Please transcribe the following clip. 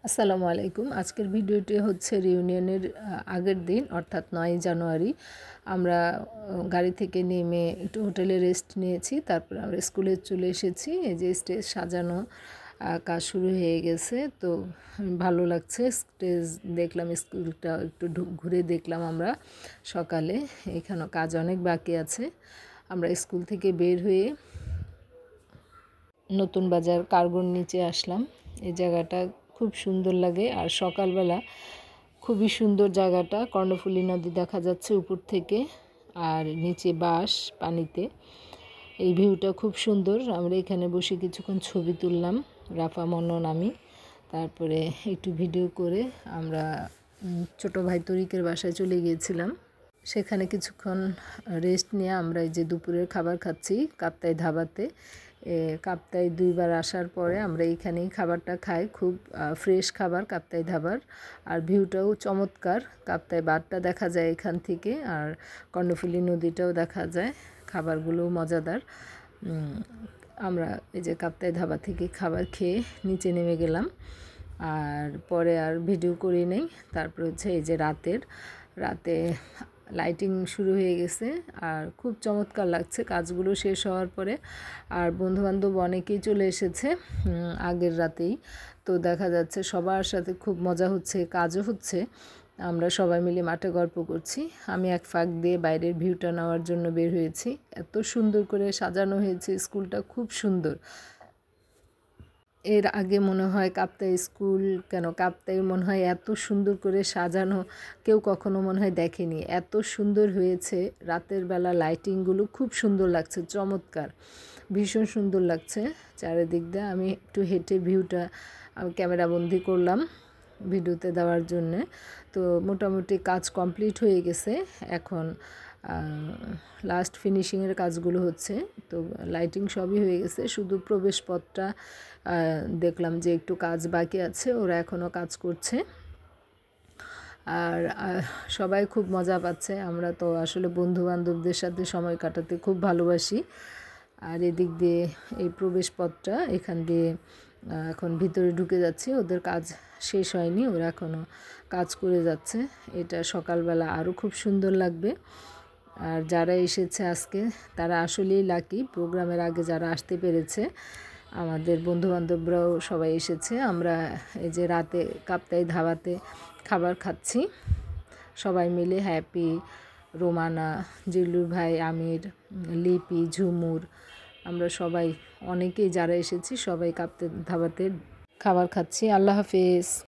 আসসালামু আলাইকুম। আজকের ভিডিওটি হচ্ছে রিউনিয়নের আগের দিন অর্থাৎ ৯ জানুয়ারি আমরা গাড়ি থেকে নেমে একটু হোটেলে রেস্ট নিয়েছি। তারপর আমরা স্কুলে চলে এসেছি। এই যে স্টেজ সাজানো কাজ শুরু হয়ে গেছে। তো ভালো লাগছে। স্টেজ দেখলাম, স্কুলটা একটু ঘুরে দেখলাম আমরা সকালে। এখানেও কাজ অনেক বাকি আছে। আমরা স্কুল থেকে বের হয়ে নতুন বাজার কার্গোর নিচে আসলাম। এই জায়গাটা খুব সুন্দর লাগে আর সকালবেলা খুবই সুন্দর জায়গাটা। কর্ণফুলী নদী দেখা যাচ্ছে উপর থেকে আর নিচে বাঁশ পানিতে। এই ভিউটা খুব সুন্দর। আমরা এখানে বসে কিছুক্ষণ ছবি তুললাম, রাফা, মন্নন, আমি। তারপরে একটু ভিডিও করে আমরা ছোটো ভাই তরিকের বাসায় চলে গিয়েছিলাম। সেখানে কিছুক্ষণ রেস্ট নিয়ে আমরা এই যে দুপুরের খাবার খাচ্ছি কাপ্তাই ধাবাতে। কাপ্তাই 2বার আসার পরে আমরা এইখানেই খাবারটা খাই। খুব ফ্রেশ খাবার কাপ্তাই ধাবার, আর ভিউটাও চমৎকার। কাপ্তাই বাঁধটা দেখা যায় এখান থেকে, আর কর্ণফুলী নদীটাও দেখা যায়। খাবারগুলোও মজাদার। আমরা এই যে কাপ্তাই ধাবা থেকে খাবার খেয়ে নিচে নেমে গেলাম, আর পরে আর ভিডিও করি নেই। তারপর হচ্ছে এই যে রাতে লাইটিং শুরু হয়ে গেছে আর খুব চমৎকার লাগছে কাজগুলো শেষ হওয়ার পরে। আর বন্ধুবান্ধব অনেকেই চলে এসেছে আগের রাতেই। তো দেখা যাচ্ছে সবার সাথে খুব মজা হচ্ছে, কাজও হচ্ছে। আমরা সবাই মিলে মাঠে গল্প করছি। আমি এক ফাঁক দিয়ে বাইরের ভিউটা নেওয়ার জন্য বের হয়েছি। এত সুন্দর করে সাজানো হয়েছে স্কুলটা, খুব সুন্দর। এর আগে মনে হয় কাপ্তাই স্কুল, কাপ্তাই মনে হয় এত সুন্দর করে সাজানো কেউ কখনো মনে হয় দেখেনি। এত সুন্দর হয়েছে, রাতের বেলা লাইটিংগুলো খুব সুন্দর লাগছে, চমৎকার, ভীষণ সুন্দর লাগছে চারিদিক দিয়ে। আমি একটু হেঁটে ভিউটা ক্যামেরাবন্দি করলাম ভিডিওতে দেওয়ার জন্যে। তো মোটামুটি কাজ কমপ্লিট হয়ে গেছে। এখন লাস্ট ফিনিশিংয়ের কাজগুলো হচ্ছে। তো লাইটিং সবই হয়ে গেছে, শুধু প্রবেশপথটা দেখলাম যে একটু কাজ বাকি আছে, ওরা এখনও কাজ করছে। আর সবাই খুব মজা পাচ্ছে। আমরা তো আসলে বন্ধুবান্ধবদের সাথে সময় কাটাতে খুব ভালোবাসি। আর এদিক দিয়ে এই প্রবেশপথটা, এখান দিয়ে এখন ভিতরে ঢুকে যাচ্ছি। ওদের কাজ শেষ হয়নি, ওরা এখনও কাজ করে যাচ্ছে। এটা সকালবেলা আরও খুব সুন্দর লাগবে। আর যারা এসেছে আজকে তারা আসলেই লাকি। প্রোগ্রামের আগে যারা আসতে পেরেছে, আমাদের বন্ধুবান্ধবরাও সবাই এসেছে। আমরা এই যে রাতে কাপ্তাই ধাবাতে খাবার খাচ্ছি সবাই মিলে। হ্যাপি, রোমানা, জিল্লুর ভাই, আমির, লিপি, ঝুমুর, আমরা সবাই অনেকেই যারা এসেছি সবাই কাপ্তাই ধাবাতে খাবার খাচ্ছি। আল্লাহ হাফেজ।